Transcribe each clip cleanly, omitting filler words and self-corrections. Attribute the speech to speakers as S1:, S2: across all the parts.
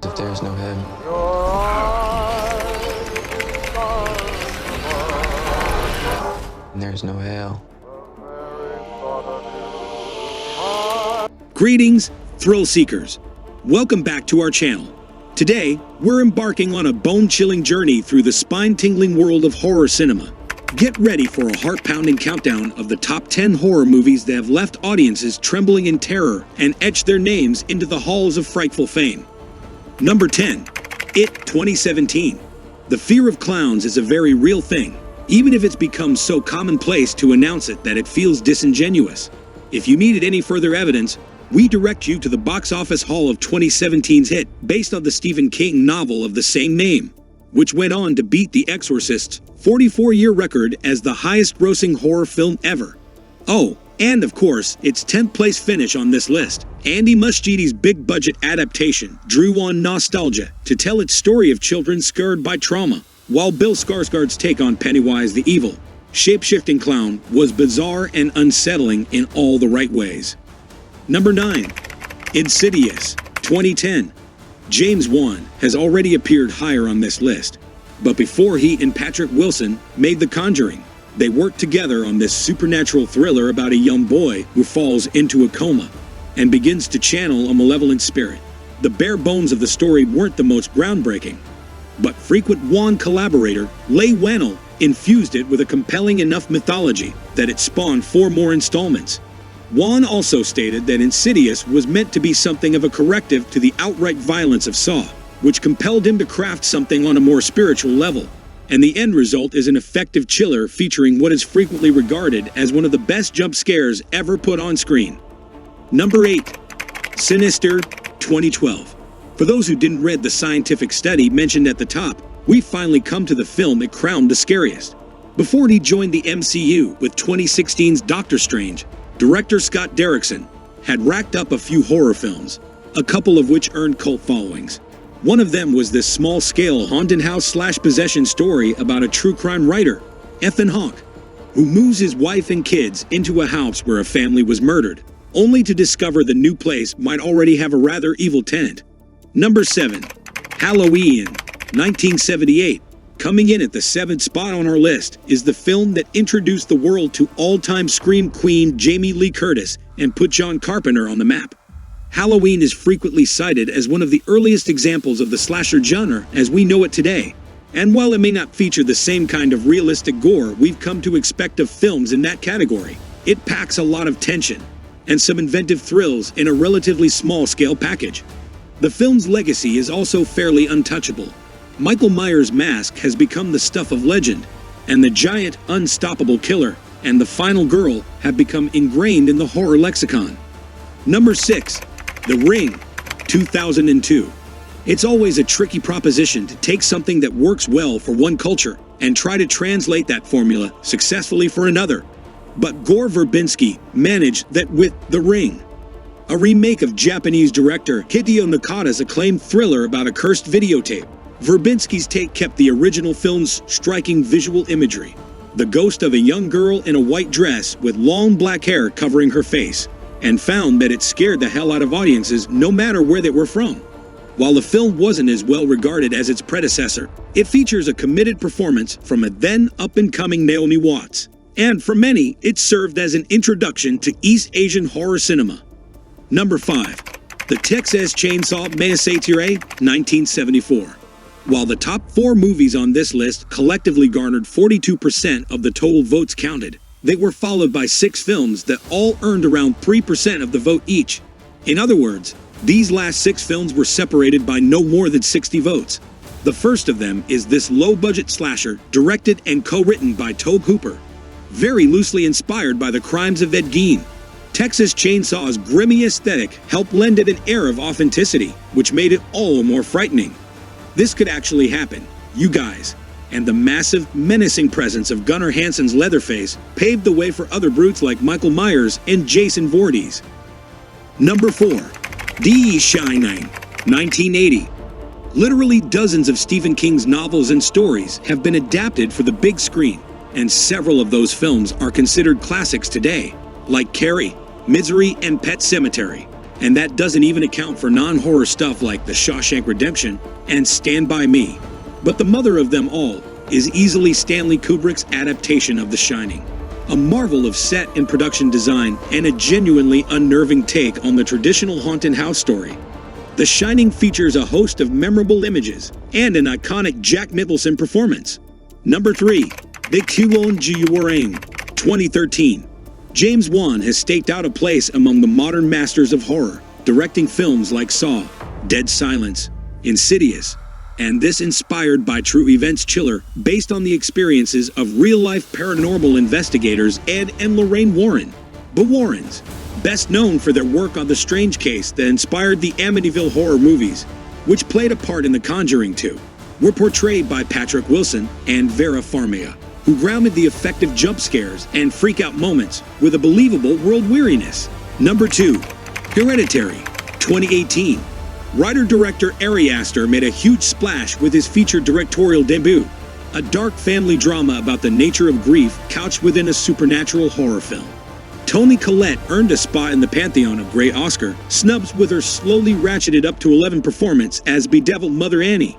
S1: If there's no heaven, and there's no hell.
S2: Greetings, thrill seekers. Welcome back to our channel. Today, we're embarking on a bone-chilling journey through the spine-tingling world of horror cinema. Get ready for a heart-pounding countdown of the top 10 horror movies that have left audiences trembling in terror and etched their names into the halls of frightful fame. Number 10. It 2017. The fear of clowns is a very real thing, even if it's become so commonplace to announce it that it feels disingenuous. If you needed any further evidence, we direct you to the box office haul of 2017's hit based on the Stephen King novel of the same name, which went on to beat The Exorcist's 44-year record as the highest-grossing horror film ever. Oh, and of course, its 10th place finish on this list. Andy Muschietti's big-budget adaptation drew on nostalgia to tell its story of children scarred by trauma, while Bill Skarsgård's take on Pennywise the Evil, shape-shifting clown, was bizarre and unsettling in all the right ways. Number 9. Insidious, 2010. James Wan has already appeared higher on this list, but before he and Patrick Wilson made The Conjuring, they worked together on this supernatural thriller about a young boy who falls into a coma and begins to channel a malevolent spirit. The bare bones of the story weren't the most groundbreaking, but frequent Wan collaborator Leigh Whannell infused it with a compelling enough mythology that it spawned 4 more installments. Wan also stated that Insidious was meant to be something of a corrective to the outright violence of Saw, which compelled him to craft something on a more spiritual level. And the end result is an effective chiller featuring what is frequently regarded as one of the best jump scares ever put on screen. Number 8. Sinister, 2012. For those who didn't read the scientific study mentioned at the top, we finally come to the film that crowned the scariest. Before he joined the MCU with 2016's Doctor Strange, director Scott Derrickson had racked up a few horror films, a couple of which earned cult followings. One of them was this small-scale haunted house/possession story about a true crime writer, Ethan Hawke, who moves his wife and kids into a house where a family was murdered, only to discover the new place might already have a rather evil tenant. Number 7. Halloween, 1978. Coming in at the 7th spot on our list is the film that introduced the world to all-time scream queen Jamie Lee Curtis and put John Carpenter on the map. Halloween is frequently cited as one of the earliest examples of the slasher genre as we know it today. And while it may not feature the same kind of realistic gore we've come to expect of films in that category, it packs a lot of tension and some inventive thrills in a relatively small-scale package. The film's legacy is also fairly untouchable. Michael Myers' mask has become the stuff of legend, and the giant, unstoppable killer and the final girl have become ingrained in the horror lexicon. Number 6. The Ring, 2002. It's always a tricky proposition to take something that works well for one culture and try to translate that formula successfully for another. But Gore Verbinski managed that with The Ring, a remake of Japanese director Hideo Nakata's acclaimed thriller about a cursed videotape. Verbinski's take kept the original film's striking visual imagery, the ghost of a young girl in a white dress with long black hair covering her face, and found that it scared the hell out of audiences no matter where they were from. While the film wasn't as well regarded as its predecessor, it features a committed performance from a then up-and-coming Naomi Watts, and for many, it served as an introduction to East Asian horror cinema. Number 5. The Texas Chainsaw Massacre, 1974. While the top 4 movies on this list collectively garnered 42% of the total votes counted, they were followed by 6 films that all earned around 3% of the vote each. In other words, these last 6 films were separated by no more than 60 votes. The first of them is this low-budget slasher directed and co-written by Tobe Hooper, very loosely inspired by the crimes of Ed Gein. Texas Chainsaw's grimy aesthetic helped lend it an air of authenticity, which made it all the more frightening. This could actually happen, you guys, and the massive, menacing presence of Gunnar Hansen's Leatherface paved the way for other brutes like Michael Myers and Jason Voorhees. Number 4. Die Shining, 1980. Literally dozens of Stephen King's novels and stories have been adapted for the big screen, and several of those films are considered classics today, like Carrie, Misery, and Pet Sematary. And that doesn't even account for non-horror stuff like The Shawshank Redemption and Stand By Me. But the mother of them all is easily Stanley Kubrick's adaptation of The Shining. A marvel of set and production design and a genuinely unnerving take on the traditional haunted house story. The Shining features a host of memorable images and an iconic Jack Nicholson performance. Number 3. The Kwon Ji-Warang, 2013. James Wan has staked out a place among the modern masters of horror, directing films like Saw, Dead Silence, Insidious, and this inspired by true events chiller based on the experiences of real-life paranormal investigators Ed and Lorraine Warren, the Warrens, best known for their work on the strange case that inspired the Amityville horror movies, which played a part in The Conjuring 2, were portrayed by Patrick Wilson and Vera Farmiga, who grounded the effective jump scares and freak-out moments with a believable world weariness. Number 2. Hereditary, 2018. Writer-director Ari Aster made a huge splash with his featured directorial debut, a dark family drama about the nature of grief couched within a supernatural horror film. Toni Collette earned a spot in the pantheon of great Oscar snubs with her slowly ratcheted up to 11 performance as bedeviled Mother Annie.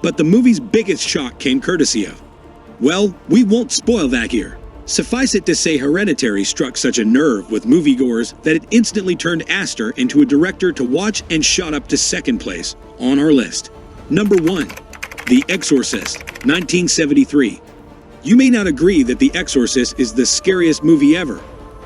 S2: But the movie's biggest shock came courtesy of, well, we won't spoil that here. Suffice it to say Hereditary struck such a nerve with moviegoers that it instantly turned Aster into a director to watch and shot up to second place on our list. Number 1. The Exorcist, 1973. You may not agree that The Exorcist is the scariest movie ever,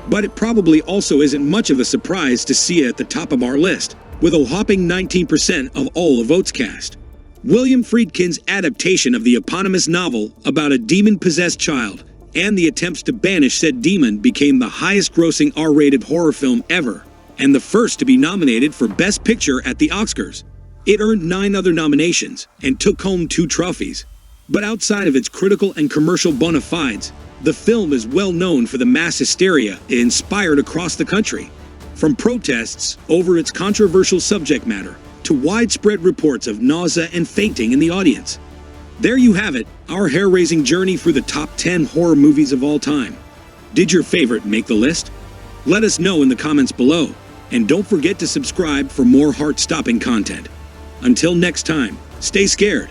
S2: but it probably also isn't much of a surprise to see it at the top of our list, with a whopping 19% of all the votes cast. William Friedkin's adaptation of the eponymous novel about a demon-possessed child and the attempts to banish said demon became the highest-grossing R-rated horror film ever, and the first to be nominated for Best Picture at the Oscars. It earned 9 other nominations and took home 2 trophies. But outside of its critical and commercial bona fides, the film is well known for the mass hysteria it inspired across the country, from protests over its controversial subject matter to widespread reports of nausea and fainting in the audience. There you have it, our hair-raising journey through the top 10 horror movies of all time. Did your favorite make the list? Let us know in the comments below, and don't forget to subscribe for more heart-stopping content. Until next time, stay scared.